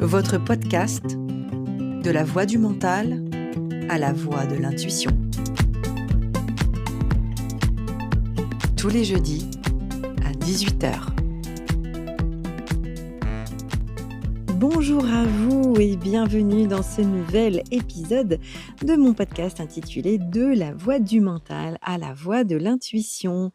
votre podcast de la voix du mental à la voix de l'intuition. Tous les jeudis à 18h. Bonjour à vous et bienvenue dans ce nouvel épisode de mon podcast intitulé De la voix du mental à la voix de l'intuition.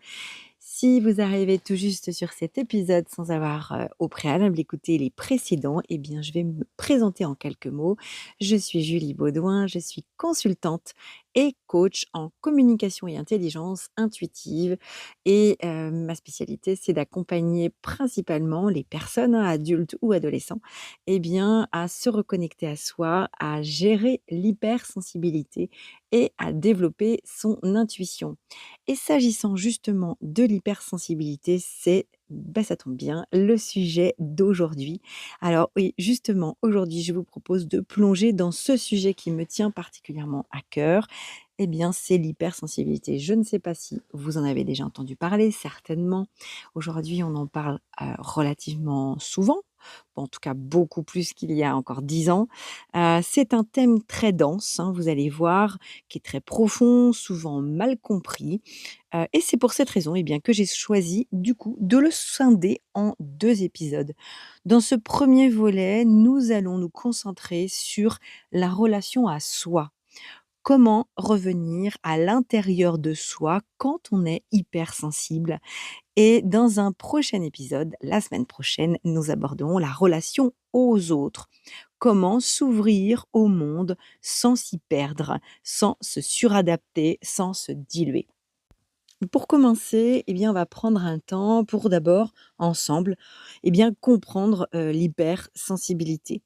Si vous arrivez tout juste sur cet épisode sans avoir au préalable écouté les précédents, eh bien je vais me présenter en quelques mots. Je suis Julie Baudouin, je suis consultante et coach en communication et intelligence intuitive et ma spécialité c'est d'accompagner principalement les personnes, adultes ou adolescents, eh bien à se reconnecter à soi, à gérer l'hypersensibilité et à développer son intuition. Et s'agissant justement de l'hypersensibilité, ça tombe bien, le sujet d'aujourd'hui. Alors oui, justement, aujourd'hui, je vous propose de plonger dans ce sujet qui me tient particulièrement à cœur. Eh bien, c'est l'hypersensibilité. Je ne sais pas si vous en avez déjà entendu parler, certainement. Aujourd'hui, on en parle relativement souvent. En tout cas, beaucoup plus qu'il y a encore 10 ans. C'est un thème très dense, vous allez voir, qui est très profond, souvent mal compris. Et c'est pour cette raison, eh bien, que j'ai choisi, du coup, de le scinder en 2 épisodes. Dans ce premier volet, nous allons nous concentrer sur la relation à soi. Comment revenir à l'intérieur de soi quand on est hypersensible? Et dans un prochain épisode, la semaine prochaine, nous aborderons la relation aux autres. Comment s'ouvrir au monde sans s'y perdre, sans se suradapter, sans se diluer. Pour commencer, eh bien, on va prendre un temps pour d'abord, ensemble, eh bien, comprendre l'hypersensibilité.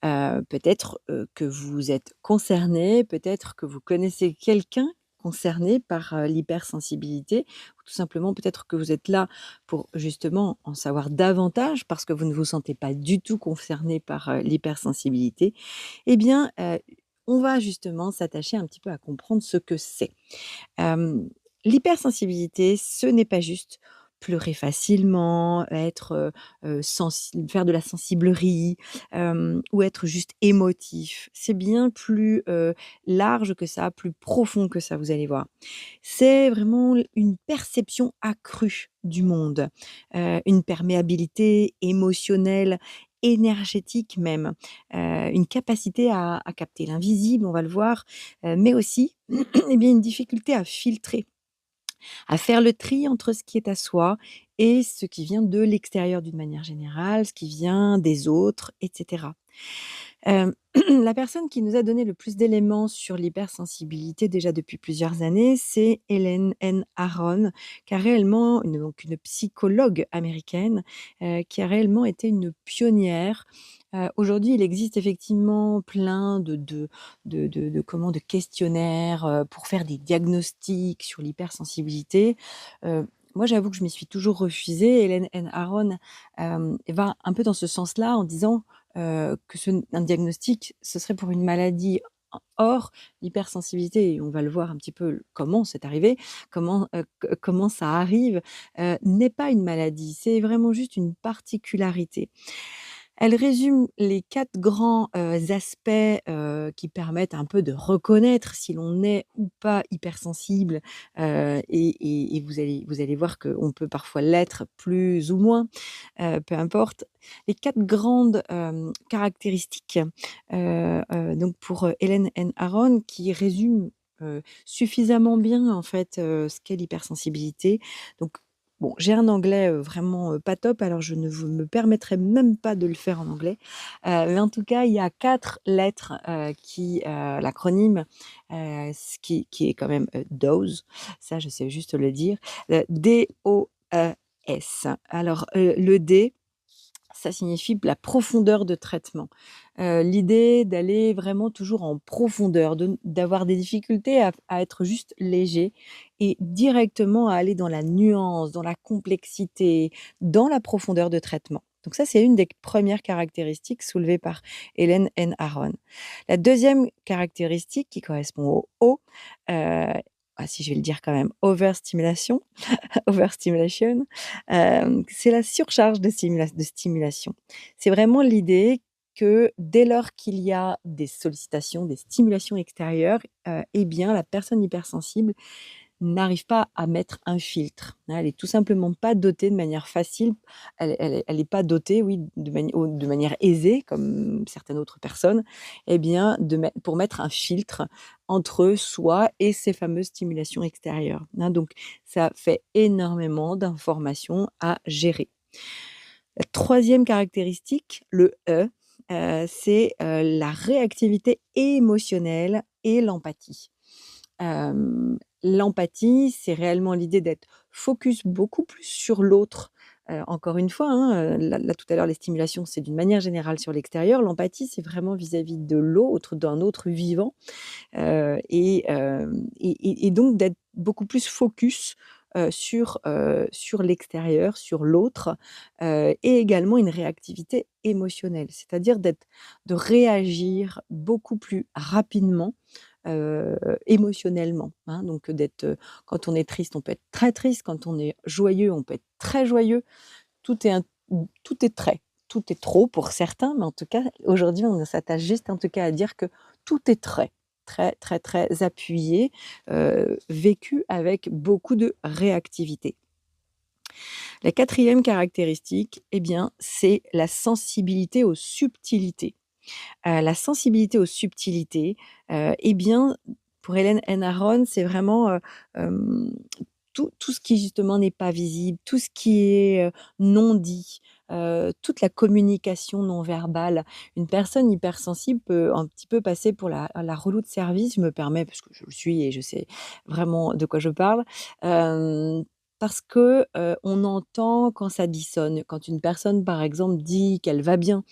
Peut-être que vous êtes concerné, peut-être que vous connaissez quelqu'un concerné par l'hypersensibilité, ou tout simplement peut-être que vous êtes là pour justement en savoir davantage parce que vous ne vous sentez pas du tout concerné par l'hypersensibilité. Eh bien, on va justement s'attacher un petit peu à comprendre ce que c'est. Hem, L'hypersensibilité, ce n'est pas juste pleurer facilement, être, faire de la sensiblerie, ou être juste émotif. C'est bien plus, large que ça, plus profond que ça, vous allez voir. C'est vraiment une perception accrue du monde, une perméabilité émotionnelle, énergétique même, une capacité à capter l'invisible, on va le voir, mais aussi eh bien, une difficulté à filtrer, à faire le tri entre ce qui est à soi et ce qui vient de l'extérieur d'une manière générale, ce qui vient des autres, et cetera. Hem, la personne qui nous a donné le plus d'éléments sur l'hypersensibilité déjà depuis plusieurs années, c'est Ellen N. Aron, qui a réellement une psychologue américaine, qui a réellement été une pionnière. Aujourd'hui, il existe effectivement plein de questionnaires, pour faire des diagnostics sur l'hypersensibilité. Moi, j'avoue que je m'y suis toujours refusée. Ellen N. Aron, va un peu dans ce sens-là en disant que un diagnostic, ce serait pour une maladie. Or, l'hypersensibilité, et on va le voir un petit peu comment c'est arrivé, comment ça arrive, n'est pas une maladie, c'est vraiment juste une particularité. Elle résume les 4 grands, aspects, qui permettent un peu de reconnaître si l'on est ou pas hypersensible, et vous allez voir qu'on peut parfois l'être plus ou moins, peu importe. Les 4 grandes, caractéristiques, donc pour, Hélène N. Aron qui résume, suffisamment bien en fait, ce qu'est l'hypersensibilité. Donc bon, j'ai un anglais, vraiment, pas top, alors je ne me permettrai même pas de le faire en anglais. Mais en tout cas, il y a 4 lettres, l'acronyme, ce qui est quand même, DOSE, ça je sais juste le dire, DOES. Alors, le D, ça signifie la profondeur de traitement. L'idée d'aller vraiment toujours en profondeur, d'avoir des difficultés à être juste léger et directement à aller dans la nuance, dans la complexité, dans la profondeur de traitement. Donc ça, c'est une des premières caractéristiques soulevées par Hélène N. Aron. La deuxième caractéristique qui correspond au O, si je vais le dire quand même, overstimulation, overstimulation, c'est la surcharge de stimulation. C'est vraiment l'idée que dès lors qu'il y a des sollicitations, des stimulations extérieures, eh bien la personne hypersensible n'arrive pas à mettre un filtre, hein. Elle est tout simplement pas dotée de manière facile. Elle est pas dotée, oui, de manière aisée comme certaines autres personnes, eh bien pour mettre un filtre entre soi et ces fameuses stimulations extérieures, hein. Donc ça fait énormément d'informations à gérer. La 3e caractéristique, le c'est, la réactivité émotionnelle et l'empathie. L'empathie, c'est réellement l'idée d'être focus beaucoup plus sur l'autre. Encore une fois, hein, là tout à l'heure, les stimulations, c'est d'une manière générale sur l'extérieur. L'empathie, c'est vraiment vis-à-vis de l'autre, d'un autre vivant, et donc d'être beaucoup plus focus, sur l'extérieur, sur l'autre, et également une réactivité émotionnelle. C'est-à-dire de réagir beaucoup plus rapidement, émotionnellement, hein. Donc quand on est triste, on peut être très triste, quand on est joyeux, on peut être très joyeux. Tout est un tout est très, tout est trop pour certains, mais en tout cas, aujourd'hui, on s'attache juste en tout cas à dire que tout est très, très, très, très appuyé, vécu avec beaucoup de réactivité. La 4e caractéristique, eh bien, c'est la sensibilité aux subtilités. La sensibilité aux subtilités, eh bien, pour Hélène N. Aron, c'est vraiment, tout ce qui justement n'est pas visible, tout ce qui est, non dit, toute la communication non verbale. Une personne hypersensible peut un petit peu passer pour la roue de service, je me permets parce que je le suis et je sais vraiment de quoi je parle, parce que, on entend quand ça dissonne. Quand une personne, par exemple, dit qu'elle va bien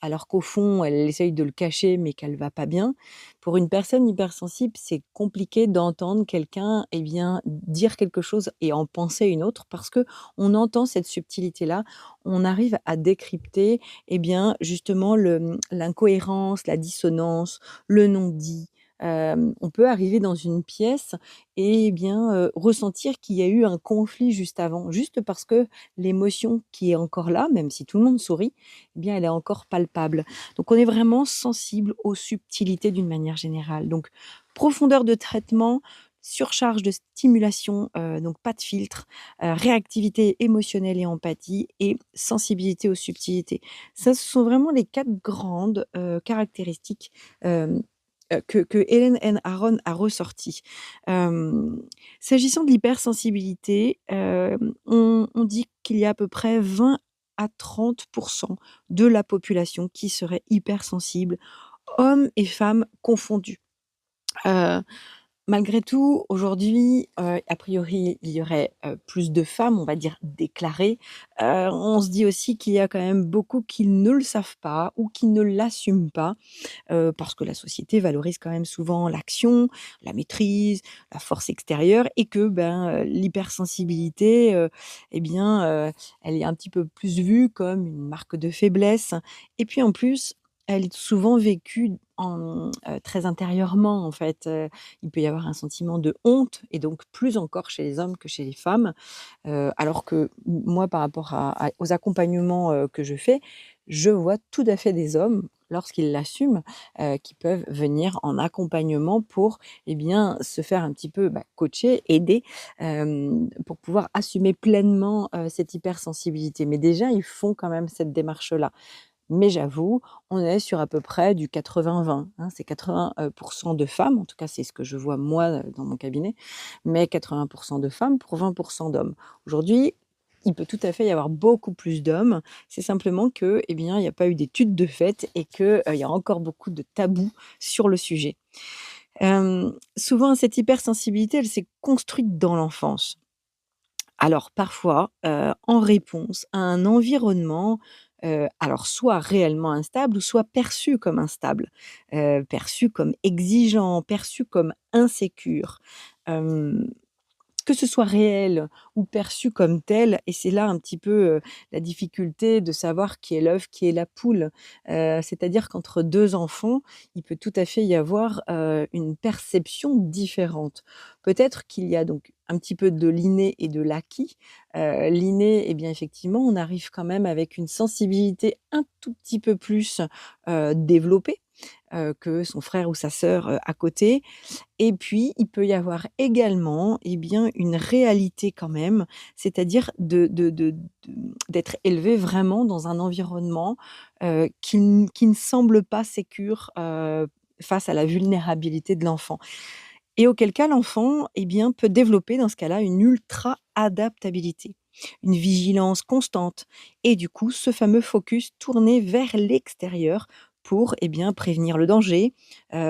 alors qu'au fond, elle essaye de le cacher, mais qu'elle va pas bien. Pour une personne hypersensible, c'est compliqué d'entendre quelqu'un, eh bien, dire quelque chose et en penser une autre parce que on entend cette subtilité-là. On arrive à décrypter, eh bien, justement l'incohérence, la dissonance, le non-dit. On peut arriver dans une pièce et eh bien, ressentir qu'il y a eu un conflit juste avant, juste parce que l'émotion qui est encore là, même si tout le monde sourit, eh bien, elle est encore palpable. Donc on est vraiment sensible aux subtilités d'une manière générale. Donc profondeur de traitement, surcharge de stimulation, donc pas de filtre, réactivité émotionnelle et empathie et sensibilité aux subtilités. Ça, ce sont vraiment les 4 grandes, caractéristiques, que Hélène N. Aron a ressorties. S'agissant de l'hypersensibilité, on dit qu'il y a à peu près 20 à 30 de la population qui serait hypersensible, hommes et femmes confondus. Heu, Malgré tout, aujourd'hui, a priori, il y aurait, plus de femmes, on va dire déclarées. On se dit aussi qu'il y a quand même beaucoup qui ne le savent pas ou qui ne l'assument pas, parce que la société valorise quand même souvent l'action, la maîtrise, la force extérieure et que, ben, l'hypersensibilité, eh bien, elle est un petit peu plus vue comme une marque de faiblesse et puis en plus, elle est souvent vécue très intérieurement en fait, il peut y avoir un sentiment de honte et donc plus encore chez les hommes que chez les femmes, alors que moi par rapport aux accompagnements, que je fais, je vois tout à fait des hommes, lorsqu'ils l'assument, qui peuvent venir en accompagnement pour, eh bien, se faire un petit peu, bah, coacher, aider, pour pouvoir assumer pleinement, cette hypersensibilité. Mais déjà, ils font quand même cette démarche-là. Mais j'avoue, on est sur à peu près du 80-20, hein. C'est 80, de femmes, en tout cas c'est ce que je vois moi, dans mon cabinet, mais 80 de femmes pour 20 d'hommes. Aujourd'hui, il peut tout à fait y avoir beaucoup plus d'hommes. C'est simplement que, eh bien, il n'y a pas eu d'études de fait et que, il y a encore beaucoup de tabous sur le sujet. Souvent cette hypersensibilité, elle s'est construite dans l'enfance. Alors parfois, en réponse à un environnement, alors soit réellement instable ou soit perçu comme instable, perçu comme exigeant, perçu comme insécure. Hem que ce soit réel ou perçu comme tel et c'est là un petit peu, la difficulté de savoir qui est l'œuf, qui est la poule. C'est-à-dire qu'entre 2 enfants, il peut tout à fait y avoir, une perception différente. Peut-être qu'il y a donc un petit peu de l'inné et de l'acquis. L'inné, eh bien, effectivement, on arrive quand même avec une sensibilité un tout petit peu plus, développée, que son frère ou sa sœur, à côté et puis, il peut y avoir également, eh bien, une réalité quand même, c'est-à-dire d'être élevé vraiment dans un environnement, qui ne semble pas sécure, face à la vulnérabilité de l'enfant et auquel cas l'enfant, eh bien, peut développer dans ce cas-là une ultra adaptabilité, une vigilance constante et du coup, ce fameux focus tourné vers l'extérieur pour, eh bien, prévenir le danger,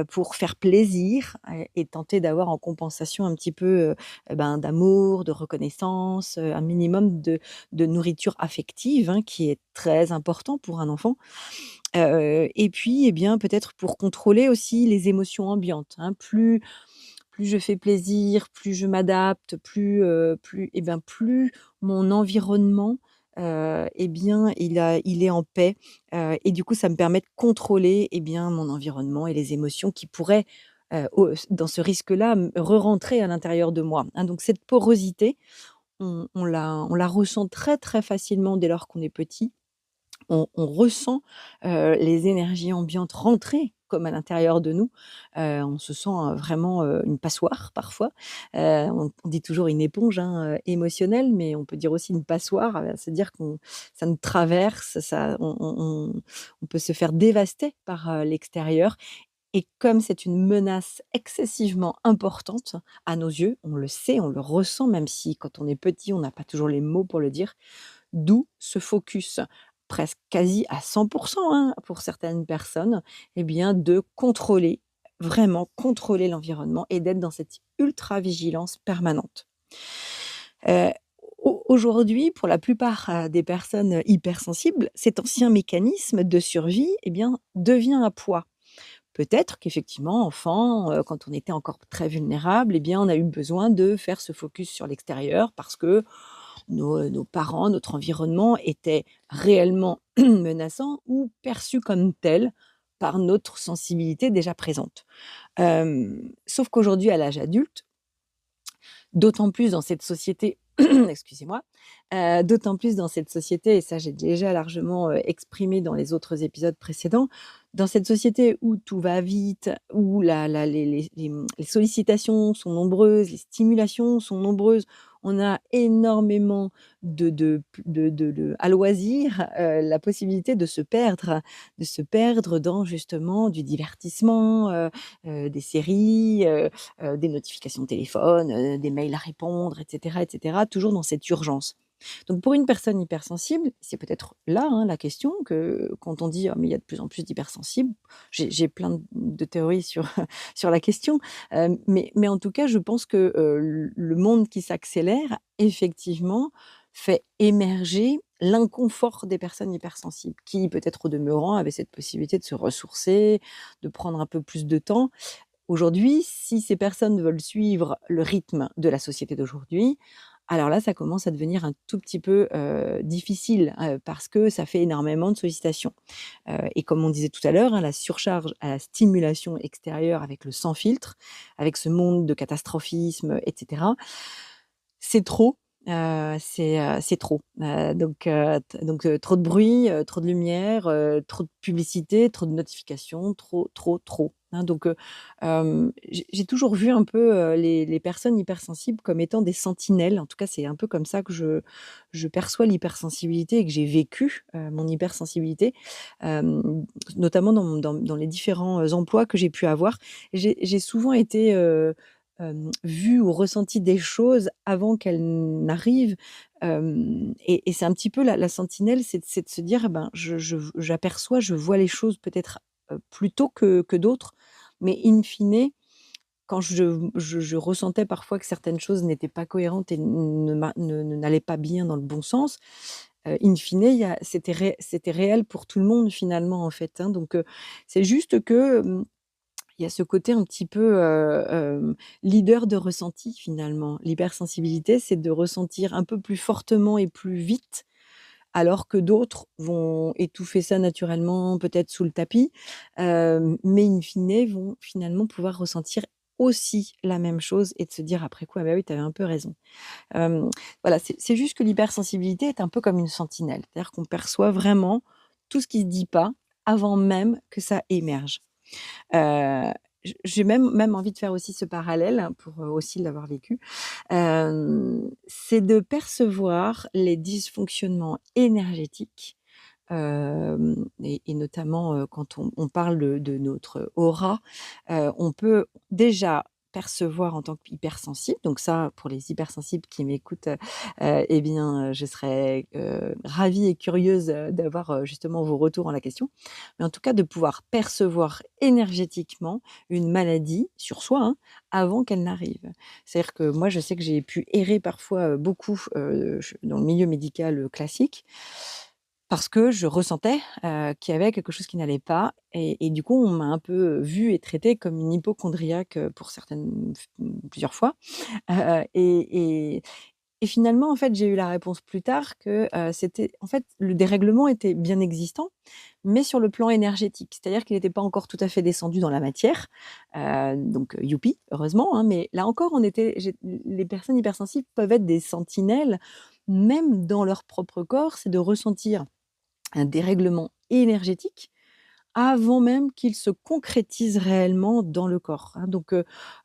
pour faire plaisir et tenter d'avoir en compensation un petit peu, ben, d'amour, de reconnaissance, un minimum de nourriture affective, hein, qui est très important pour un enfant. Et puis, eh bien, peut-être pour contrôler aussi les émotions ambiantes, hein. Plus je fais plaisir, plus je m'adapte, plus mon environnement, eh bien, il est en paix, et du coup, ça me permet de contrôler, eh bien, mon environnement et les émotions qui pourraient, dans ce risque-là, re-rentrer à l'intérieur de moi, hein. Donc cette porosité, on la ressent très, très facilement dès lors qu'on est petit. On ressent, les énergies ambiantes rentrer comme à l'intérieur de nous. On se sent, vraiment, une passoire parfois. On dit toujours une éponge, hein, émotionnelle, mais on peut dire aussi une passoire, c'est-à-dire qu'on ça nous traverse, ça on peut se faire dévaster par, l'extérieur et comme c'est une menace excessivement importante à nos yeux, on le sait, on le ressent, même si quand on est petit, on n'a pas toujours les mots pour le dire. D'où ce focus presque quasi à 100 hein, pour certaines personnes, eh bien de contrôler, vraiment contrôler l'environnement et d'être dans cette ultra vigilance permanente. Heu, Aujourd'hui, pour la plupart, des personnes, hypersensibles, cet ancien mécanisme de survie, eh bien, devient un poids. Peut-être qu'effectivement, enfant, quand on était encore très vulnérable, eh bien, on a eu besoin de faire ce focus sur l'extérieur parce que nos parents, notre environnement était réellement menaçant ou perçu comme tel par notre sensibilité déjà présente. Sauf qu'aujourd'hui, à l'âge adulte, d'autant plus dans cette société excusez-moi, d'autant plus dans cette société et ça j'ai déjà largement, exprimé dans les autres épisodes précédents. Dans cette société où tout va vite, où la les sollicitations sont nombreuses, les stimulations sont nombreuses, on a énormément de à loisir, la possibilité de se perdre dans justement du divertissement, des séries, des notifications de téléphone, des mails à répondre et cetera, toujours dans cette urgence. Donc pour une personne hypersensible, c'est peut-être là, hein, la question que quand on dit: «Ah mais il y a de plus en plus d'hypersensibles», j'ai plein de théories sur sur la question, mais en tout cas, je pense que, le monde qui s'accélère, effectivement, fait émerger l'inconfort des personnes hypersensibles qui, peut-être au demeurant, avaient cette possibilité de se ressourcer, de prendre un peu plus de temps. Aujourd'hui, si ces personnes veulent suivre le rythme de la société d'aujourd'hui, alors là, ça commence à devenir un tout petit peu, difficile, parce que ça fait énormément de sollicitations. Et comme on disait tout à l'heure, hein, la surcharge à la stimulation extérieure avec le sans filtre, avec ce monde de catastrophisme et cetera, c'est trop, c'est trop. Trop de bruit, trop de lumière, trop de publicité, trop de notifications, trop, trop, trop, hein. J'ai toujours vu un peu, les personnes hypersensibles comme étant des sentinelles. En tout cas, c'est un peu comme ça que je perçois l'hypersensibilité et que j'ai vécu, mon hypersensibilité, notamment dans les différents, emplois que j'ai pu avoir. J'ai souvent été, vu ou ressenti des choses avant qu'elles n'arrivent, et c'est un petit peu la sentinelle, c'est de se dire: «Eh ben, j'aperçois, je vois les choses peut-être, plus tôt que d'autres, mais in fine, quand je ressentais parfois que certaines choses n'étaient pas cohérentes et n'allaient pas bien dans le bon sens, in fine, il y a c'était réel pour tout le monde finalement, en fait, hein, c'est juste que, Il y a ce côté un petit peu, leader de ressenti finalement. L'hypersensibilité, c'est de ressentir un peu plus fortement et plus vite, alors que d'autres vont étouffer ça naturellement, peut-être sous le tapis, mais in fine vont finalement pouvoir ressentir aussi la même chose et de se dire après coup: «Ah bah oui, tu avais un peu raison». Hem, voilà, c'est juste que l'hypersensibilité est un peu comme une sentinelle. C'est-à-dire qu'on perçoit vraiment tout ce qui se dit pas avant même que ça émerge. Heu, j'ai même envie de faire aussi ce parallèle hein, pour, aussi l'avoir vécu. C'est de percevoir les dysfonctionnements énergétiques, et notamment, quand on parle de notre aura, on peut déjà percevoir en tant qu'hypersensible, donc ça, pour les hypersensibles qui m'écoutent, et bien, je serais, ravie et curieuse, d'avoir, justement vos retours en la question. Mais en tout cas, de pouvoir percevoir énergétiquement une maladie sur soi, hein, avant qu'elle n'arrive. C'est-à-dire que moi, je sais que j'ai pu errer parfois, beaucoup, dans le milieu médical, classique parce que je ressentais, qu'il y avait quelque chose qui n'allait pas et du coup, on m'a un peu, vue et traitée comme une hypocondriaque, pour certaines plusieurs fois. Et finalement, en fait, j'ai eu la réponse plus tard que, c'était en fait, le dérèglement était bien existant, mais sur le plan énergétique. C'est-à-dire qu'il n'était pas encore tout à fait descendu dans la matière, donc youpi, heureusement, hein, mais là encore, les personnes hypersensibles peuvent être des sentinelles, même dans leur propre corps. C'est de ressentir un dérèglement énergétique avant même qu'il se concrétise réellement dans le corps, hein. Donc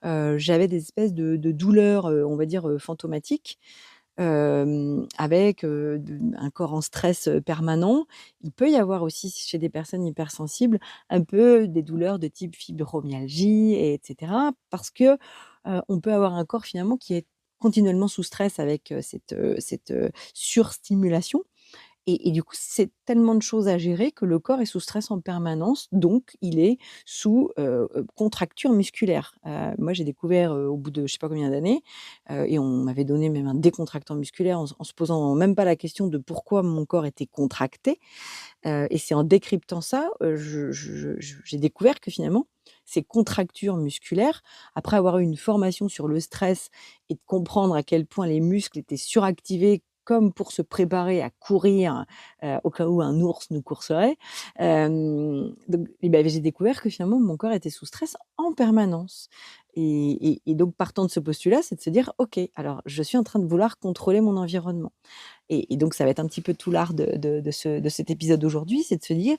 j'avais des espèces de douleurs, on va dire, fantomatiques, avec, un corps en stress, permanent. Il peut y avoir aussi chez des personnes hypersensibles un peu des douleurs de type fibromyalgie et cetera parce que, on peut avoir un corps finalement qui est continuellement sous stress avec, cette surstimulation et du coup, c'est tellement de choses à gérer que le corps est sous stress en permanence, donc il est sous, contracture musculaire. Moi, j'ai découvert, au bout de je sais pas combien d'années, et on m'avait donné même un décontractant musculaire en se posant même pas la question de pourquoi mon corps était contracté, et c'est en décryptant ça, j'ai découvert que finalement, ces contractures musculaires, après avoir eu une formation sur le stress et de comprendre à quel point les muscles étaient suractivés comme pour se préparer à courir, au cas où un ours nous courserait. Donc et bah, j'ai découvert que finalement mon corps était sous stress en permanence et donc partant de ce postulat, c'est de se dire: «OK, alors je suis en train de vouloir contrôler mon environnement». Et donc ça va être un petit peu tout l'art de cet épisode d'aujourd'hui, c'est de se dire,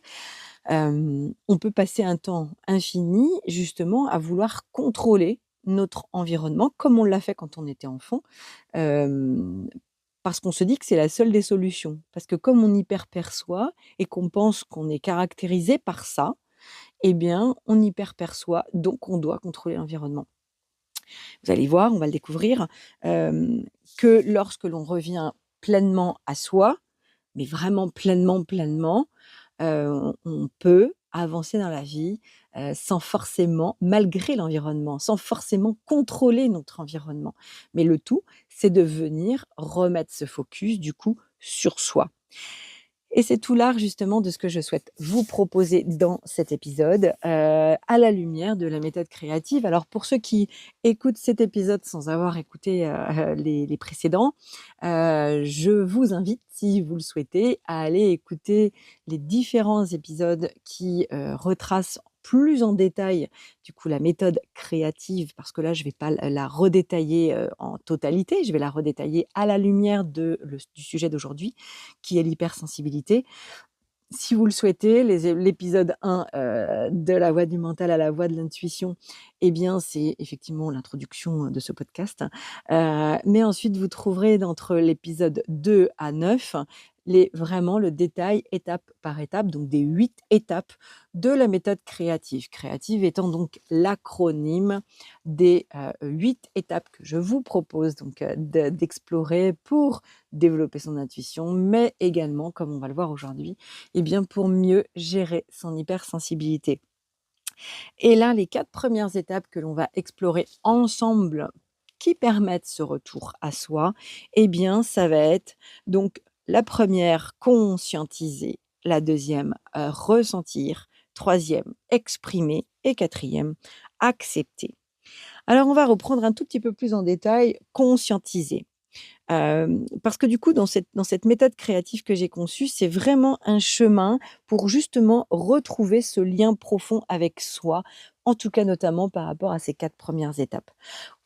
on peut passer un temps infini justement à vouloir contrôler notre environnement comme on l'a fait quand on était enfant, hem, parce qu'on se dit que c'est la seule des solutions. Parce que comme on hyperperçoit et qu'on pense qu'on est caractérisé par ça, eh bien, on hyperperçoit, donc on doit contrôler l'environnement. Vous allez voir, on va le découvrir, hem, que lorsque l'on revient pleinement à soi, mais vraiment pleinement, pleinement, on peut avancer dans la vie, sans forcément malgré l'environnement, sans forcément contrôler notre environnement. Mais le tout, c'est de venir remettre ce focus, du coup, sur soi. Et c'est tout l'art justement de ce que je souhaite vous proposer dans cet épisode, à la lumière de la méthode créative. Alors pour ceux qui écoutent cet épisode sans avoir écouté, les précédents, je vous invite, si vous le souhaitez, à aller écouter les différents épisodes qui, retracent plus en détail, du coup, la méthode créative. Parce que là, je vais pas la redétailler, en totalité, je vais la redétailler à la lumière du sujet d'aujourd'hui, qui est l'hypersensibilité. Si vous le souhaitez, l'épisode 1, de la voix du mental à la voix de l'intuition, eh bien, c'est effectivement l'introduction de ce podcast. Mais ensuite, vous trouverez d'entre l'épisode 2 à 9, vraiment le détail étape par étape, donc des 8 étapes de la méthode créative. Créative étant donc l'acronyme des, 8 étapes que je vous propose donc, d'explorer pour développer son intuition, mais également, comme on va le voir aujourd'hui, eh bien, pour mieux gérer son hypersensibilité. Et là, les 4 premières étapes que l'on va explorer ensemble, qui permettent ce retour à soi, eh bien, ça va être donc la première, conscientiser, la deuxième, ressentir, troisième, exprimer et quatrième, accepter. Alors on va reprendre un tout petit peu plus en détail, conscientiser. Parce que du coup, dans cette méthode créative que j'ai conçue, c'est vraiment un chemin pour justement retrouver ce lien profond avec soi, en tout cas notamment par rapport à ces 4 premières étapes.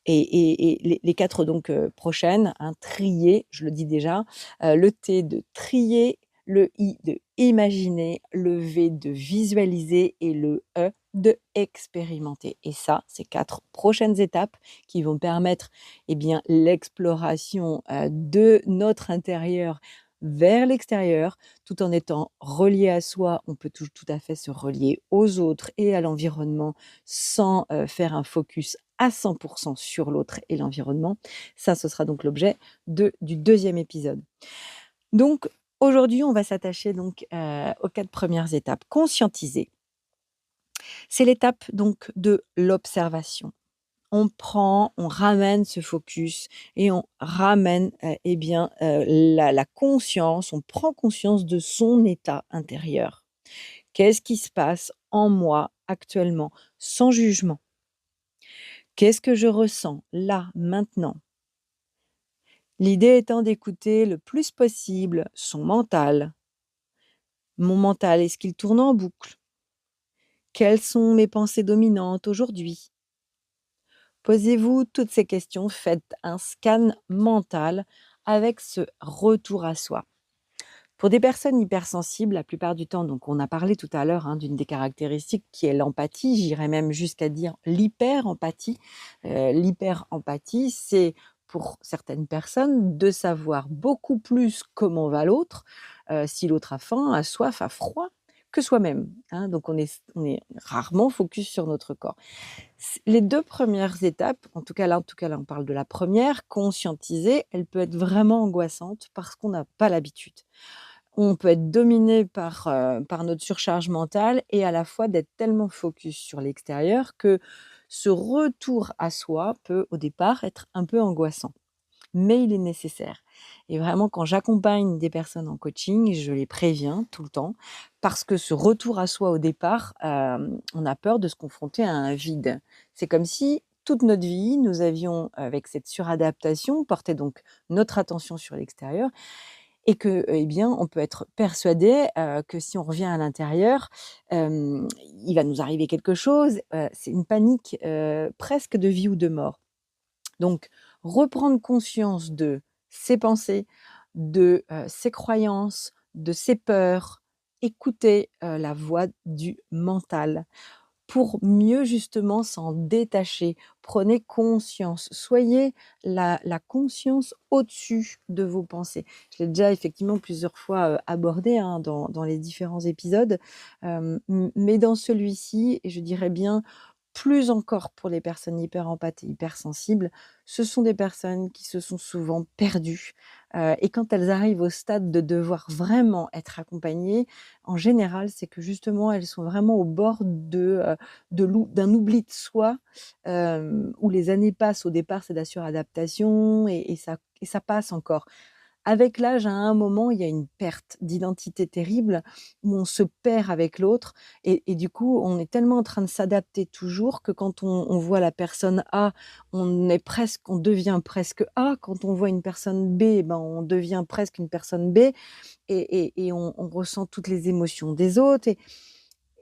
Et les 4 donc prochaines, hein, trier, je le dis déjà, le T de trier, le I de imaginer, le V de visualiser et le E de expérimenter. Et ça, ces 4 prochaines étapes qui vont permettre, eh bien, l'exploration, de notre intérieur vers l'extérieur, tout en étant relié à soi. On peut tout à fait se relier aux autres et à l'environnement sans, faire un focus à 100 sur l'autre et l'environnement. Ça, ce sera donc l'objet du deuxième épisode. Donc aujourd'hui, on va s'attacher donc, aux 4 premières étapes. Conscientiser, c'est l'étape donc de l'observation. On ramène ce focus et on ramène, eh bien, la conscience, on prend conscience de son état intérieur. Qu'est-ce qui se passe en moi actuellement? Sans jugement. Qu'est-ce que je ressens là, maintenant? L'idée étant d'écouter le plus possible son mental. Mon mental, est-ce qu'il tourne en boucle? Quelles sont mes pensées dominantes aujourd'hui? Posez-vous toutes ces questions, faites un scan mental avec ce retour à soi. Pour des personnes hypersensibles, la plupart du temps, donc on a parlé tout à l'heure hein, d'une des caractéristiques qui est l'empathie, j'irais même jusqu'à dire l'hyper-empathie. L'hyper-empathie, c'est pour certaines personnes de savoir beaucoup plus comment va l'autre, si l'autre a faim, a soif, a froid, que soi-même, hein. Donc on est rarement focus sur notre corps. Les 2 premières étapes, en tout cas là on parle de la première, conscientiser, elle peut être vraiment angoissante parce qu'on n'a pas l'habitude. On peut être dominé par notre surcharge mentale et à la fois d'être tellement focus sur l'extérieur que ce retour à soi peut au départ être un peu angoissant. Mais il est nécessaire. Et vraiment quand j'accompagne des personnes en coaching, je les préviens tout le temps parce que ce retour à soi au départ, on a peur de se confronter à un vide. C'est comme si toute notre vie, nous avions, avec cette suradaptation, porté donc notre attention sur l'extérieur et que, eh bien, on peut être persuadé, que si on revient à l'intérieur, il va nous arriver quelque chose. C'est une panique, presque de vie ou de mort. Donc reprendre conscience de ses pensées, de, ses croyances, de ses peurs, écouter, la voix du mental pour mieux justement s'en détacher. Prenez conscience, soyez la conscience au-dessus de vos pensées. Je l'ai déjà effectivement plusieurs fois, abordé, hein, dans les différents épisodes, mais dans celui-ci, et je dirais bien plus encore pour les personnes hyperempathes et hypersensibles, ce sont des personnes qui se sont souvent perdues, et quand elles arrivent au stade de devoir vraiment être accompagnées, en général, c'est que justement elles sont vraiment au bord d'un oubli de soi, où les années passent. Au départ, c'est de la suradaptation et ça passe encore. Avec l'âge, à un moment, il y a une perte d'identité terrible où on se perd avec l'autre et du coup, on est tellement en train de s'adapter toujours que quand on voit la personne A, on devient presque A. Quand on voit une personne B, ben, on devient presque une personne B et on ressent toutes les émotions des autres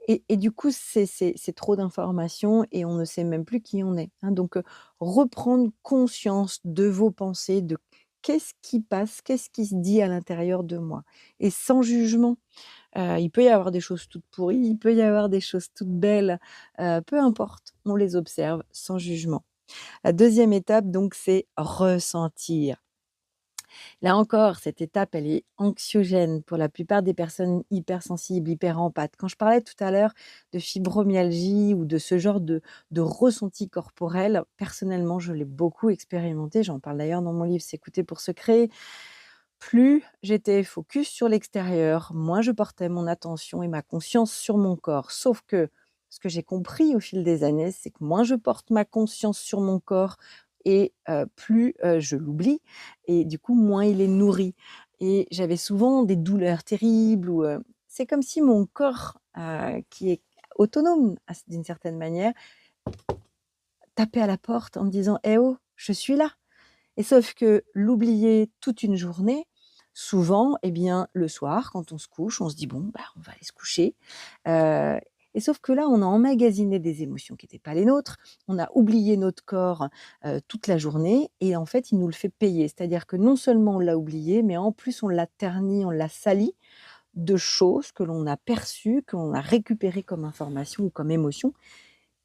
et du coup, c'est trop d'informations et on ne sait même plus qui on est, hein. Donc, reprendre conscience de vos pensées, de qu'est-ce qui passe, qu'est-ce qui se dit à l'intérieur de moi et sans jugement. Il peut y avoir des choses toutes pourries, il peut y avoir des choses toutes belles, peu importe, on les observe sans jugement. La deuxième étape donc, c'est ressentir. Là encore, cette étape, elle est anxiogène pour la plupart des personnes hypersensibles, hyperempathes. Quand je parlais tout à l'heure de fibromyalgie ou de ce genre de ressenti corporel, personnellement, je l'ai beaucoup expérimenté. J'en parle d'ailleurs dans mon livre «S'écouter pour se créer». Plus j'étais focus sur l'extérieur, moins je portais mon attention et ma conscience sur mon corps. Sauf que ce que j'ai compris au fil des années, c'est que moins je porte ma conscience sur mon corps et plus, je l'oublie et du coup, moins il est nourri et j'avais souvent des douleurs terribles ou c'est comme si mon corps, qui est autonome d'une certaine manière, taper à la porte en me disant: «Eh oh, je suis là!» Et sauf que l'oublier toute une journée, souvent, eh bien, le soir, quand on se couche, on se dit: «Bon, bah, on va aller se coucher». Heu et sauf que là, on a emmagasiné des émotions qui étaient pas les nôtres. On a oublié notre corps, toute la journée et en fait, il nous le fait payer. C'est-à-dire que non seulement on l'a oublié, mais en plus on l'a terni, on l'a sali de choses que l'on a perçues, que l'on a récupérées comme information ou comme émotion,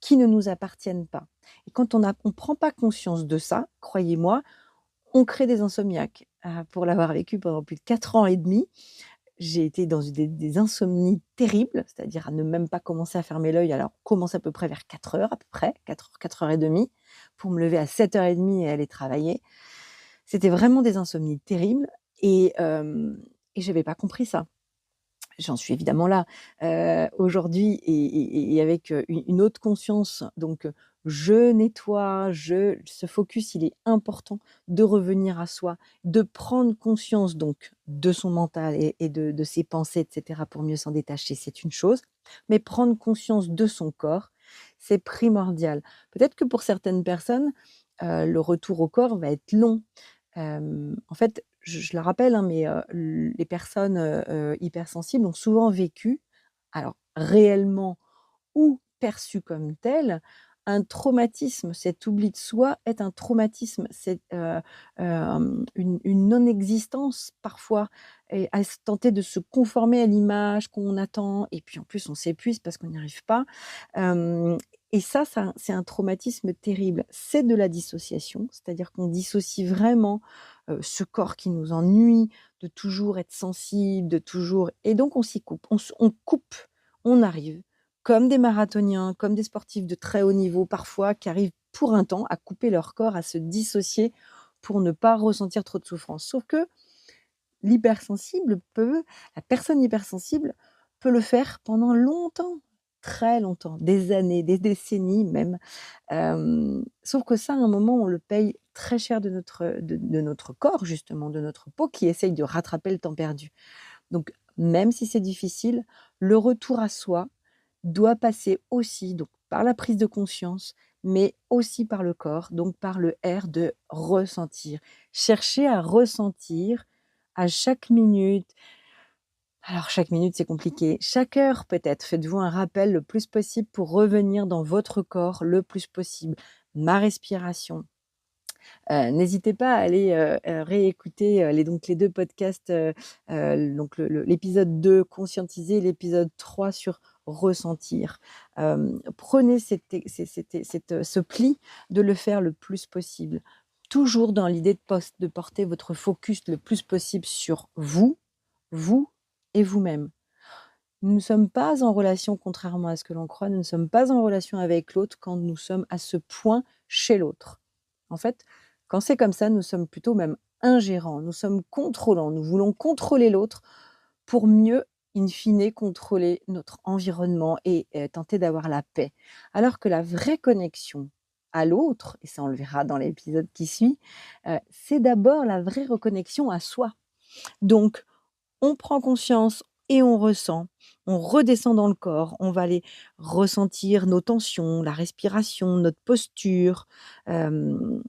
qui ne nous appartiennent pas. Et quand on prend pas conscience de ça, croyez-moi, on crée des insomniaques. Pour l'avoir vécu pendant plus de 4 ans et demi, j'ai été dans des insomnies terribles, c'est-à-dire à ne même pas commencer à fermer l'œil. Alors, on commence à peu près vers 4 heures à peu près, 4 heures et demie, pour me lever à 7h30 et aller travailler. C'était vraiment des insomnies terribles et j'avais pas compris ça. J'en suis évidemment là, aujourd'hui et avec, une autre conscience donc je nettoie, ce focus, il est important de revenir à soi, de prendre conscience donc de son mental et de ses pensées et cetera pour mieux s'en détacher, c'est une chose, mais prendre conscience de son corps, c'est primordial. Peut-être que pour certaines personnes, le retour au corps va être long. En fait, je le rappelle, hein, mais les personnes, hypersensibles ont souvent vécu, alors réellement ou perçu comme tel, un traumatisme. Cet oubli de soi est un traumatisme. C'est, une non-existence parfois et à tenter de se conformer à l'image qu'on attend et puis en plus on s'épuise parce qu'on n'y arrive pas. Hem et ça, c'est un traumatisme terrible. C'est de la dissociation, c'est-à-dire qu'on dissocie vraiment, ce corps qui nous ennuie, de toujours être sensible, de toujours et donc on s'y coupe. On coupe, on arrive comme des marathoniens, comme des sportifs de très haut niveau parfois, qui arrivent pour un temps à couper leur corps, à se dissocier pour ne pas ressentir trop de souffrance. Sauf que la personne hypersensible peut le faire pendant longtemps, très longtemps, des années, des décennies même. Sauf que ça, à un moment, on le paye très cher de notre corps justement, de notre peau qui essaye de rattraper le temps perdu. Donc même si c'est difficile, le retour à soi doit passer aussi donc par la prise de conscience, mais aussi par le corps, donc par le R de ressentir. Chercher à ressentir à chaque minute. Alors chaque minute, c'est compliqué. Chaque heure peut-être, faites-vous un rappel le plus possible pour revenir dans votre corps le plus possible. Ma respiration. N'hésitez pas à aller, réécouter, les 2 podcasts, donc l'épisode 2 conscientiser, l'épisode 3 sur ressentir. Prenez ce pli de le faire le plus possible. Toujours dans l'idée de porter votre focus le plus possible sur vous et vous-même. Nous ne sommes pas en relation, contrairement à ce que l'on croit, nous ne sommes pas en relation avec l'autre quand nous sommes à ce point chez l'autre. En fait, quand c'est comme ça, nous sommes plutôt même ingérants, nous sommes contrôlants, nous voulons contrôler l'autre pour mieux, in fine, contrôler notre environnement et tenter d'avoir la paix. Alors que la vraie connexion à l'autre, et ça on le verra dans l'épisode qui suit, c'est d'abord la vraie reconnexion à soi. Donc on prend conscience et on ressent. On redescend dans le corps, on va aller ressentir nos tensions, la respiration, notre posture. Hem,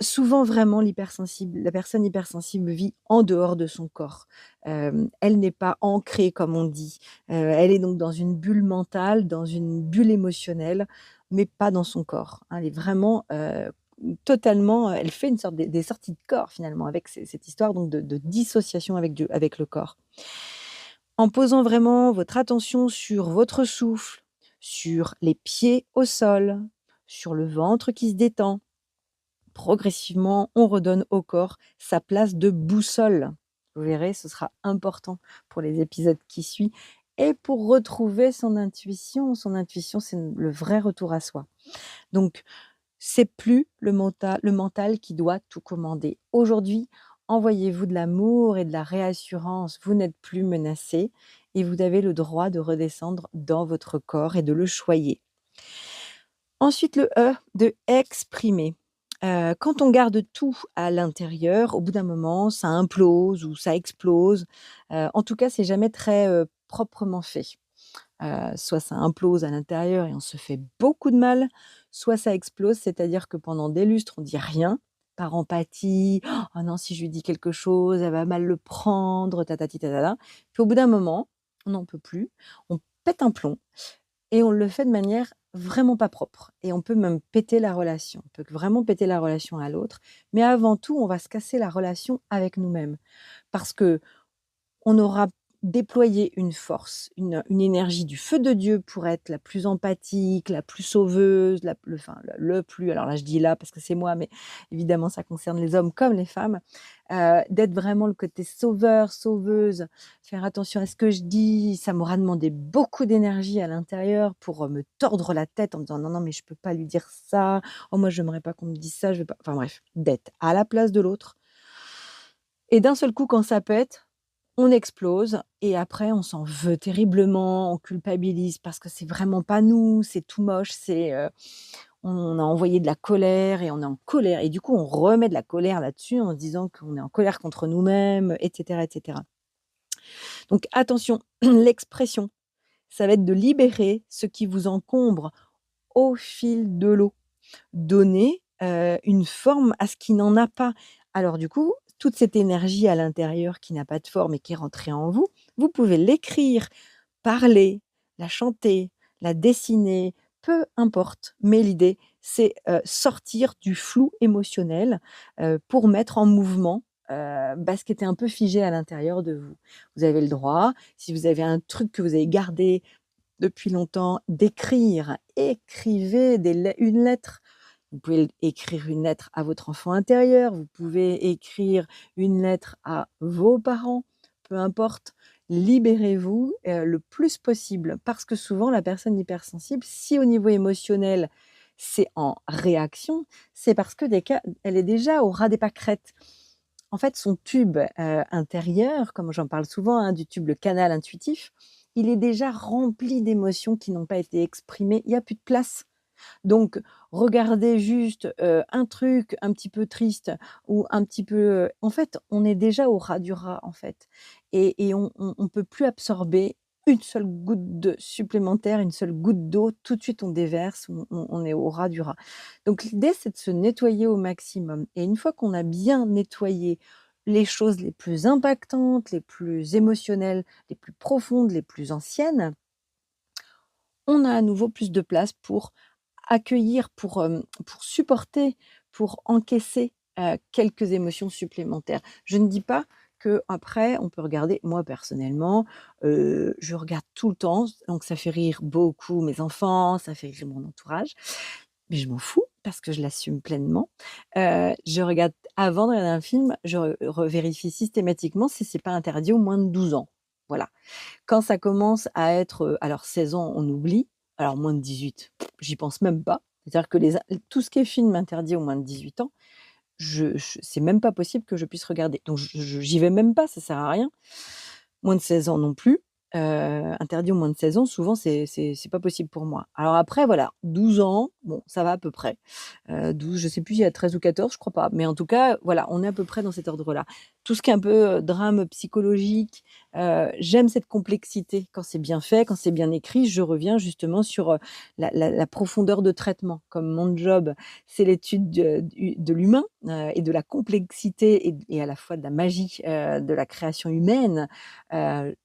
Souvent vraiment la personne hypersensible vit en dehors de son corps. Elle n'est pas ancrée comme on dit. Elle est donc dans une bulle mentale, dans une bulle émotionnelle, mais pas dans son corps, hein. Elle est vraiment, totalement, elle fait une sorte des sorties de corps finalement avec cette histoire donc de dissociation avec le corps. En posant vraiment votre attention sur votre souffle, sur les pieds au sol, sur le ventre qui se détend, progressivement, on redonne au corps sa place de boussole. Vous verrez, ce sera important pour les épisodes qui suivent et pour retrouver son intuition. Son intuition, c'est le vrai retour à soi. Donc c'est plus le mental qui doit tout commander. Aujourd'hui, envoyez-vous de l'amour et de la réassurance. Vous n'êtes plus menacé et vous avez le droit de redescendre dans votre corps et de le choyer. Ensuite, le E de exprimer. Quand on garde tout à l'intérieur, au bout d'un moment, ça implose ou ça explose. En tout cas, c'est jamais très, proprement fait. Soit ça implose à l'intérieur et on se fait beaucoup de mal, soit ça explose, c'est-à-dire que pendant des lustres, on dit rien, par empathie: «Oh non, si je lui dis quelque chose, elle va mal le prendre, tatati tatata». Puis au bout d'un moment, on n'en peut plus, on pète un plomb et on le fait de manière vraiment pas propre et on peut même péter la relation. On peut vraiment péter la relation à l'autre, mais avant tout, on va se casser la relation avec nous-mêmes parce que on aura déployé une force, une énergie du feu de Dieu pour être la plus empathique, la plus sauveuse, la le enfin, le plus alors là, je dis «là» parce que c'est moi, mais évidemment ça concerne les hommes comme les femmes, d'être vraiment le côté sauveur, sauveuse, faire attention à ce que je dis. Ça m'aura demandé beaucoup d'énergie à l'intérieur pour, me tordre la tête en me disant: «Non, non, mais je peux pas lui dire ça. Oh moi, j'aimerais pas qu'on me dise ça, je veux pas» enfin bref, d'être à la place de l'autre et d'un seul coup, quand ça pète, on explose et après on s'en veut terriblement, on culpabilise parce que c'est vraiment pas nous, c'est tout moche, on a envoyé de la colère et on est en colère et du coup on remet de la colère là-dessus en se disant qu'on est en colère contre nous-mêmes et cetera et cetera. Donc attention, l'expression, ça va être de libérer ce qui vous encombre au fil de l'eau. Donner, une forme à ce qui n'en a pas. Alors du coup, toute cette énergie à l'intérieur qui n'a pas de forme et qui est rentrée en vous, vous pouvez l'écrire, parler, la chanter, la dessiner, peu importe. Mais l'idée, c'est, sortir du flou émotionnel, pour mettre en mouvement, ce qui était un peu figé à l'intérieur de vous. Vous avez le droit, si vous avez un truc que vous avez gardé depuis longtemps, d'écrire. Écrivez une lettre. Vous pouvez écrire une lettre à votre enfant intérieur, vous pouvez écrire une lettre à vos parents, peu importe. Libérez-vous, le plus possible parce que souvent la personne hypersensible, si au niveau émotionnel, c'est en réaction, c'est parce que elle est déjà au ras des pâquerettes. En fait, son tube, intérieur, comme j'en parle souvent, hein, du tube, le canal intuitif, il est déjà rempli d'émotions qui n'ont pas été exprimées. Il y a plus de place. Donc regarder juste, un truc un petit peu triste ou un petit peu, en fait, on est déjà au ras du ras, en fait et on peut plus absorber une seule goutte de supplémentaire, une seule goutte d'eau. Tout de suite, on déverse, on est au ras du ras. Donc l'idée, c'est de se nettoyer au maximum et une fois qu'on a bien nettoyé les choses les plus impactantes, les plus émotionnelles, les plus profondes, les plus anciennes, on a à nouveau plus de place pour accueillir, pour supporter, pour encaisser, quelques émotions supplémentaires. Je ne dis pas qu'après on peut regarder moi personnellement, je regarde tout le temps, donc ça fait rire beaucoup mes enfants, ça fait rire mon entourage, mais je m'en fous parce que je l'assume pleinement. Je regarde avant de regarder un film, je revérifie systématiquement si c'est pas interdit aux moins de 12 ans. Voilà. Quand ça commence à être, alors 16 ans, on oublie, alors moins de 18, j'y pense même pas. C'est-à-dire que tout ce qui est film interdit aux moins de 18 ans, je c'est même pas possible que je puisse regarder. Donc j'y vais même pas, ça sert à rien. Moins de 16 ans non plus, interdit aux moins de 16 ans, souvent c'est pas possible pour moi. Alors après voilà, 12 ans, bon ça va à peu près. 12, je sais plus, il y a 13 ou 14, je crois pas. Mais en tout cas, voilà, on est à peu près dans cet ordre-là. Tout ce qui est un peu, drame psychologique, j'aime cette complexité. Quand c'est bien fait, quand c'est bien écrit, je reviens justement sur, la profondeur de traitement. Comme mon job, c'est l'étude de l'humain, et de la complexité et à la fois de la magie, de la création humaine.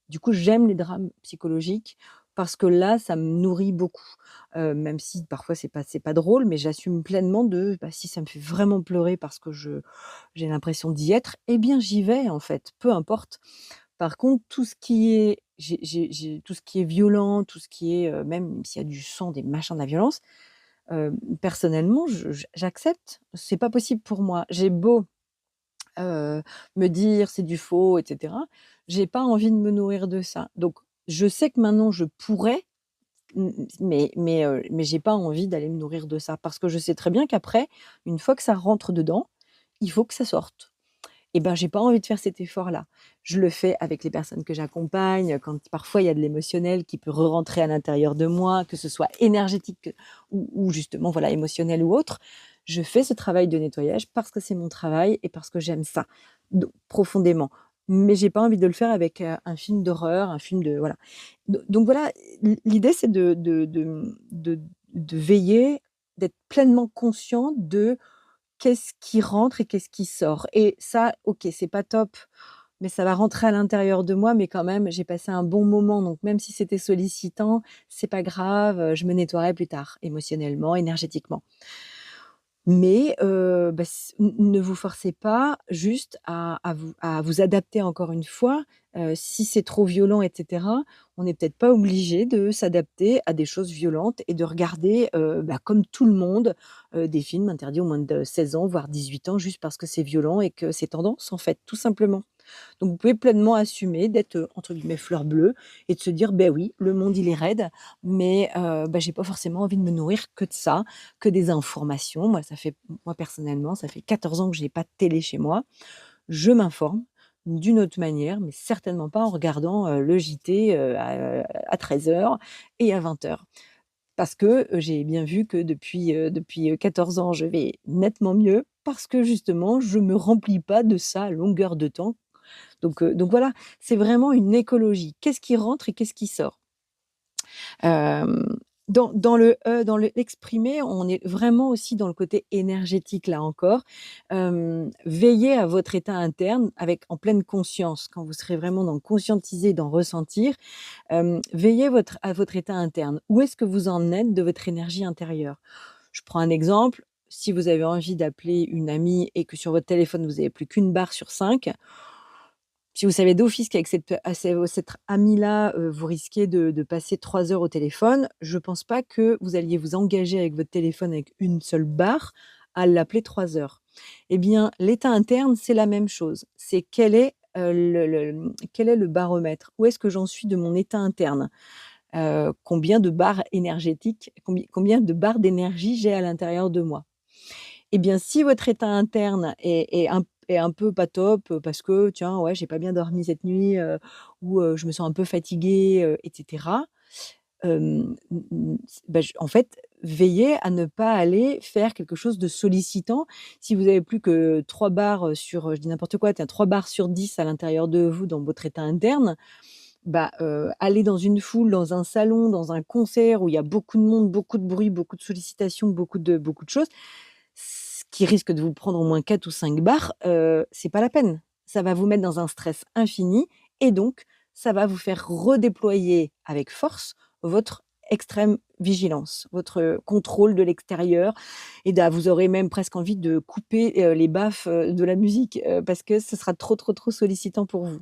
Du coup, j'aime les drames psychologiques parce que là, ça me nourrit beaucoup. Même si parfois c'est pas drôle, mais j'assume pleinement si ça me fait vraiment pleurer parce que j'ai l'impression d'y être, eh bien j'y vais en fait, peu importe. Par contre, tout ce qui est tout ce qui est violent, tout ce qui est, même s'il y a du sang, des machins, de la violence, personnellement j'accepte. C'est pas possible pour moi. J'ai beau, me dire: «C'est du faux» et cetera, j'ai pas envie de me nourrir de ça. Donc je sais que maintenant je pourrais. Mais j'ai pas envie d'aller me nourrir de ça parce que je sais très bien qu'après, une fois que ça rentre dedans, il faut que ça sorte et ben, j'ai pas envie de faire cet effort-là. Je le fais avec les personnes que j'accompagne, quand parfois il y a de l'émotionnel qui peut re-rentrer à l'intérieur de moi, que ce soit énergétique ou justement, voilà, émotionnel ou autre. Je fais ce travail de nettoyage parce que c'est mon travail et parce que j'aime ça, profondément. mais j'ai pas envie de le faire avec, un film d'horreur, un film de voilà. Donc voilà, l'idée c'est de veiller, d'être pleinement conscient de qu'est-ce qui rentre et qu'est-ce qui sort et ça, OK, c'est pas top, mais ça va rentrer à l'intérieur de moi, mais quand même, j'ai passé un bon moment, donc même si c'était sollicitant, c'est pas grave, je me nettoierai plus tard, émotionnellement, énergétiquement. Mais bah, ne vous forcez pas juste à vous adapter encore une fois, si c'est trop violent et cetera, on n'est peut-être pas obligé de s'adapter à des choses violentes et de regarder, bah, comme tout le monde, des films interdits aux moins de 16 ans, voire 18 ans, juste parce que c'est violent et que c'est tendance, en fait, tout simplement. Donc vous pouvez pleinement assumer d'être, entre guillemets «fleur bleue» et de se dire: ben oui, le monde il est raide, mais bah, j'ai pas forcément envie de me nourrir que de ça, que des informations». Moi personnellement, ça fait 14 ans que j'ai pas de télé chez moi. Je m'informe d'une autre manière, mais certainement pas en regardant, le JT, à 13 heures et à 20 heures. Parce que, j'ai bien vu que depuis 14 ans, je vais nettement mieux parce que justement, je me remplis pas de ça à longueur de temps. Donc voilà, c'est vraiment une écologie. Qu'est-ce qui rentre et qu'est-ce qui sort? Hem, dans l'exprimer, on est vraiment aussi dans le côté énergétique là encore. Veillez à votre état interne avec en pleine conscience. Quand vous serez vraiment dans le conscientiser, dans ressentir, veillez à votre état interne. Où est-ce que vous en êtes de votre énergie intérieure? Je prends un exemple, si vous avez envie d'appeler une amie et que sur votre téléphone vous avez plus qu'une barre sur 5. Si vous savez d'office qu'avec cette amie-là, vous risquez de passer 3 heures au téléphone, je pense pas que vous alliez vous engager avec votre téléphone avec une seule barre à l'appeler 3 heures. Eh bien, l'état interne, c'est la même chose. C'est quel est le baromètre? Où est-ce que j'en suis de mon état interne? Combien de barres énergétiques, combien de barres d'énergie j'ai à l'intérieur de moi? Eh bien, si votre état interne est un peu pas top, parce que tiens, ouais, j'ai pas bien dormi cette nuit, ou je me sens un peu fatiguée, et cetera, bah, en fait, veillez à ne pas aller faire quelque chose de sollicitant. Si vous avez plus que 3 barres, je dis n'importe quoi, tiens 3 barres sur 10 à l'intérieur de vous dans votre état interne, bah, aller dans une foule, dans un salon, dans un concert où il y a beaucoup de monde, beaucoup de bruit, beaucoup de sollicitations, beaucoup de choses, ce qui risque de vous prendre au moins 4 ou 5 barres, c'est pas la peine. Ça va vous mettre dans un stress infini et donc ça va vous faire redéployer avec force votre extrême vigilance, votre contrôle de l'extérieur et vous aurez même presque envie de couper, les baffes, de la musique, parce que ce sera trop, trop, trop sollicitant pour vous.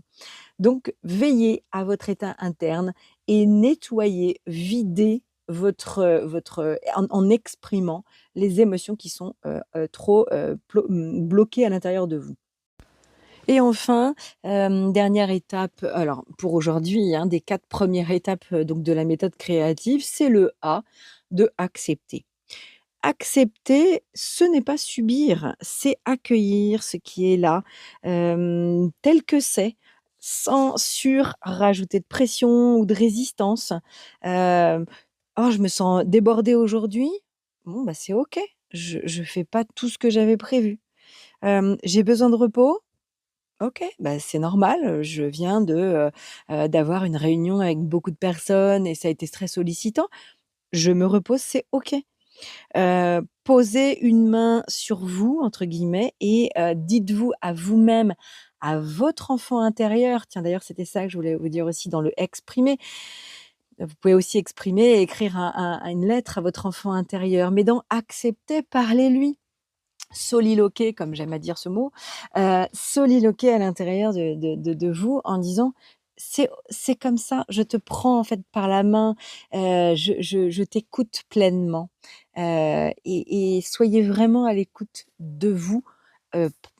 Donc veillez à votre état interne et nettoyez, videz en exprimant les émotions qui sont, trop, bloquées à l'intérieur de vous. Et enfin, dernière étape, alors pour aujourd'hui, hein, des 4 premières étapes, donc de la méthode créative, c'est le A de accepter. Accepter, ce n'est pas subir, c'est accueillir ce qui est là, tel que c'est, sans rajouter de pression ou de résistance. Hem, «Oh, je me sens débordée aujourd'hui». Bon, bah, c'est OK. Je fais pas tout ce que j'avais prévu. «J'ai besoin de repos». OK, bah, c'est normal, je viens d'avoir une réunion avec beaucoup de personnes et ça a été très sollicitant. Je me repose, c'est OK. Posez une main sur vous, entre guillemets et dites-vous à vous-même, à votre enfant intérieur tiens d'ailleurs c'était ça que je voulais vous dire aussi dans le exprimer. Vous pouvez aussi exprimer et écrire une lettre à votre enfant intérieur, mais dans accepter, parlez-lui. Soliloquer, comme j'aime à dire ce mot, soliloquer à l'intérieur de vous en disant: «C'est comme ça, je te prends en fait par la main, je t'écoute pleinement». Et soyez vraiment à l'écoute de vous,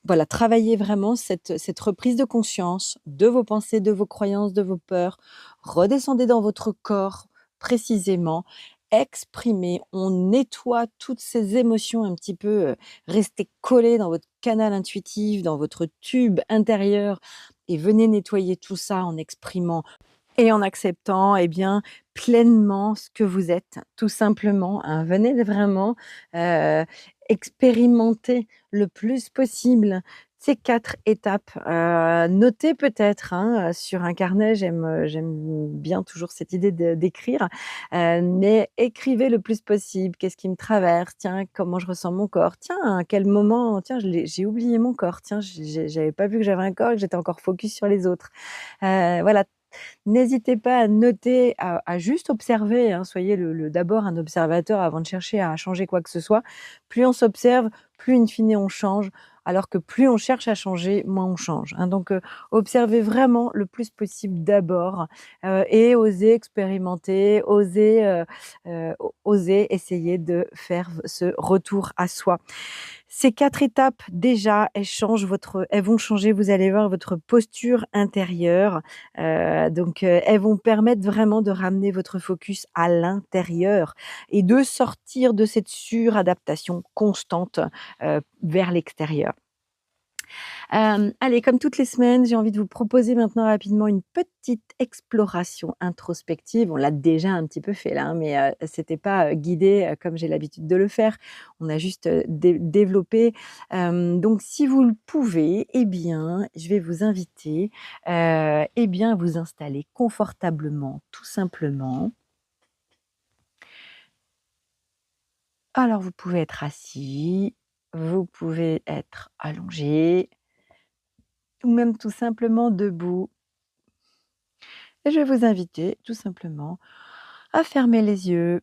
voilà, travaillez vraiment cette reprise de conscience de vos pensées, de vos croyances, de vos peurs. Redescendez dans votre corps précisément, exprimez, on nettoie toutes ces émotions un petit peu, restez collées dans votre canal intuitif, dans votre tube intérieur et venez nettoyer tout ça en exprimant et en acceptant, eh bien, pleinement ce que vous êtes, tout simplement, hein. Venez vraiment, heu, expérimenter le plus possible ces 4 étapes, notez peut-être, hein, sur un carnet. J'aime bien toujours cette idée d'écrire, mais écrivez le plus possible. Qu'est-ce qui me traverse? Tiens, comment je ressens mon corps? Tiens, à quel moment? Tiens, j'ai oublié mon corps. Tiens, j'avais pas vu que j'avais un corps et que j'étais encore focus sur les autres. Voilà, n'hésitez pas à noter, à juste observer, hein. Soyez d'abord un observateur avant de chercher à changer quoi que ce soit. Plus on s'observe, plus in fine on change, alors que plus on cherche à changer, moins on change, hein. Donc, observez vraiment le plus possible d'abord, et osez expérimenter, osez essayer de faire ce retour à soi. Ces 4 étapes déjà, elles vont changer, vous allez voir, votre posture intérieure, donc elles vont permettre vraiment de ramener votre focus à l'intérieur et de sortir de cette suradaptation constante, vers l'extérieur. Allez, comme toutes les semaines, j'ai envie de vous proposer maintenant rapidement une petite exploration introspective. On l'a déjà un petit peu fait là, hein, mais c'était pas, guidé, comme j'ai l'habitude de le faire. On a juste, développé. Donc si vous le pouvez, eh bien, je vais vous inviter, eh bien, à vous installer confortablement, tout simplement. Alors vous pouvez être assis, vous pouvez être allongé ou même tout simplement debout. Et je vais vous inviter tout simplement à fermer les yeux.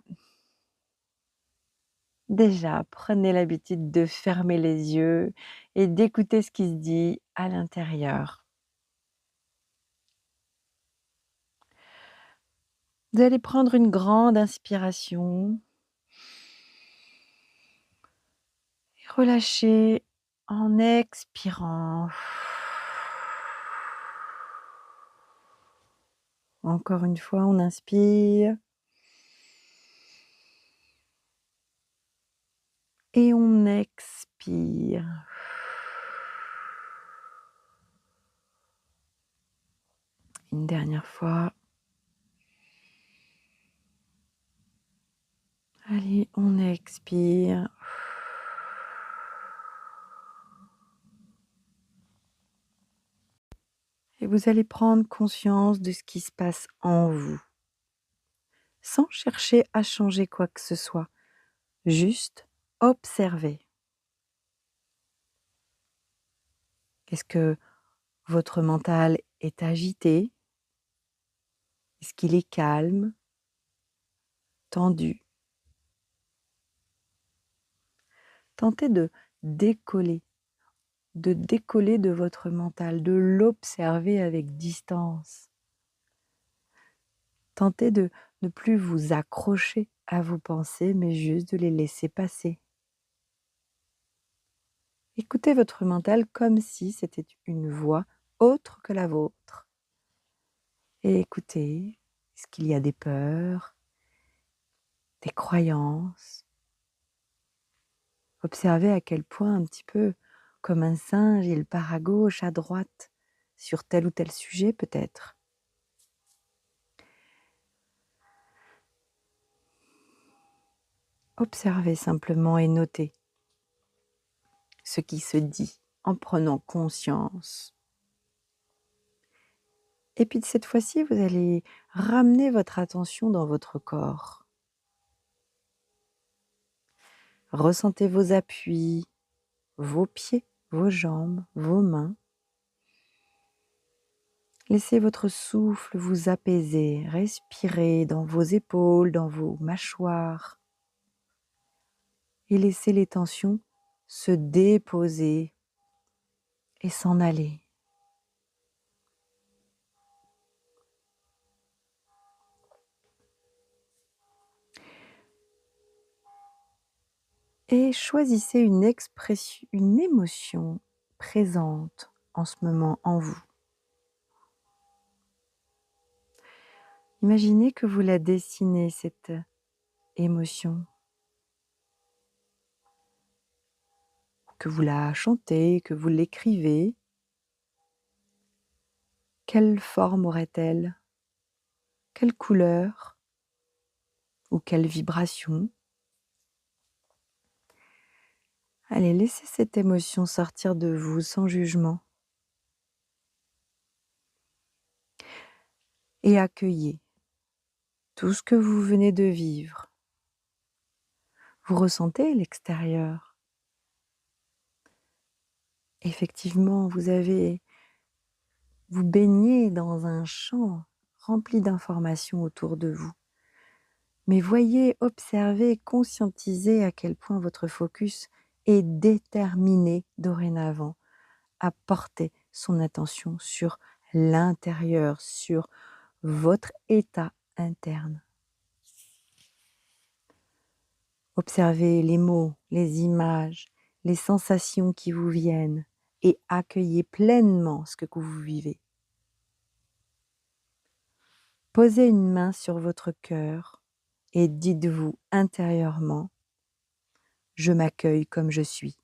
Déjà, prenez l'habitude de fermer les yeux et d'écouter ce qui se dit à l'intérieur. Vous allez prendre une grande inspiration et relâcher en expirant. Encore une fois, on inspire et on expire. Une dernière fois. Allez, on expire. Et vous allez prendre conscience de ce qui se passe en vous, sans chercher à changer quoi que ce soit, juste observer. Est-ce que votre mental est agité? Est-ce qu'il est calme, tendu? Tentez décoller, de décoller de votre mental, de l'observer avec distance. Tentez de ne plus vous accrocher à vos pensées, mais juste de les laisser passer. Écoutez votre mental comme si c'était une voix autre que la vôtre. Et écoutez, est-ce qu'il y a des peurs, des croyances? Observez à quel point, un petit peu comme un singe, il part à gauche, à droite, sur tel ou tel sujet peut-être. Observez simplement et notez ce qui se dit en prenant conscience. Et puis cette fois-ci, vous allez ramener votre attention dans votre corps. Ressentez vos appuis, vos pieds, vos jambes, vos mains. Laissez votre souffle vous apaiser, respirez dans vos épaules, dans vos mâchoires et laissez les tensions se déposer et s'en aller. Et choisissez une expression, une émotion présente en ce moment en vous. Imaginez que vous la dessinez, cette émotion, que vous la chantez, que vous l'écrivez. Quelle forme aurait-elle? Quelle couleur? Ou quelle vibration? Allez, laissez cette émotion sortir de vous sans jugement et accueillez tout ce que vous venez de vivre. Vous ressentez l'extérieur. Effectivement, vous baignez dans un champ rempli d'informations autour de vous. Mais voyez, observez, conscientisez à quel point votre focus est déterminé dorénavant à porter son attention sur l'intérieur, sur votre état interne. Observez les mots, les images, les sensations qui vous viennent et accueillez pleinement ce que vous vivez. Posez une main sur votre cœur et dites-vous intérieurement: je m'accueille comme je suis.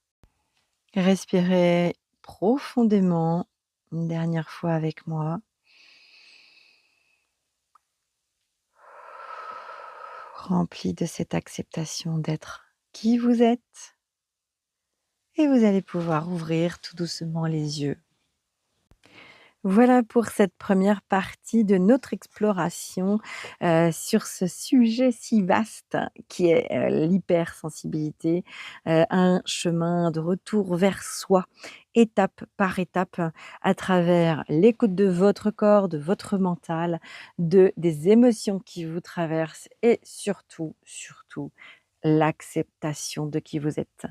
Respirez profondément une dernière fois avec moi. Rempli de cette acceptation d'être qui vous êtes. Et vous allez pouvoir ouvrir tout doucement les yeux. Voilà pour cette première partie de notre exploration sur ce sujet si vaste qui est l'hypersensibilité, un chemin de retour vers soi, étape par étape, à travers l'écoute de votre corps, de votre mental, des émotions qui vous traversent et surtout l'acceptation de qui vous êtes.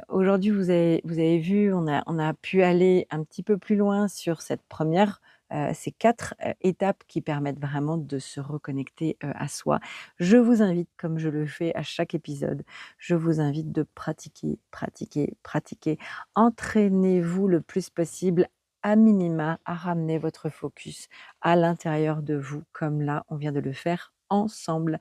Aujourd'hui, vous avez vu, on a pu aller un petit peu plus loin sur cette première, ces 4 étapes qui permettent vraiment de se reconnecter, à soi. Je vous invite, comme je le fais à chaque épisode, je vous invite de pratiquer, pratiquer, pratiquer. Entraînez-vous le plus possible à minima à ramener votre focus à l'intérieur de vous, comme là, on vient de le faire ensemble.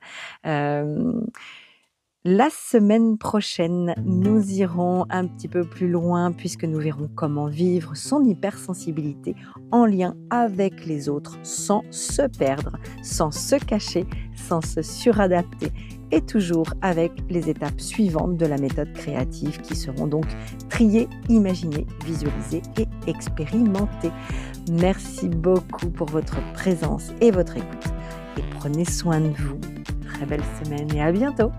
La semaine prochaine, nous irons un petit peu plus loin puisque nous verrons comment vivre son hypersensibilité en lien avec les autres sans se perdre, sans se cacher, sans se suradapter et toujours avec les étapes suivantes de la méthode créative qui seront donc trier, imaginer, visualiser et expérimenter. Merci beaucoup pour votre présence et votre écoute et prenez soin de vous. Très belle semaine et à bientôt.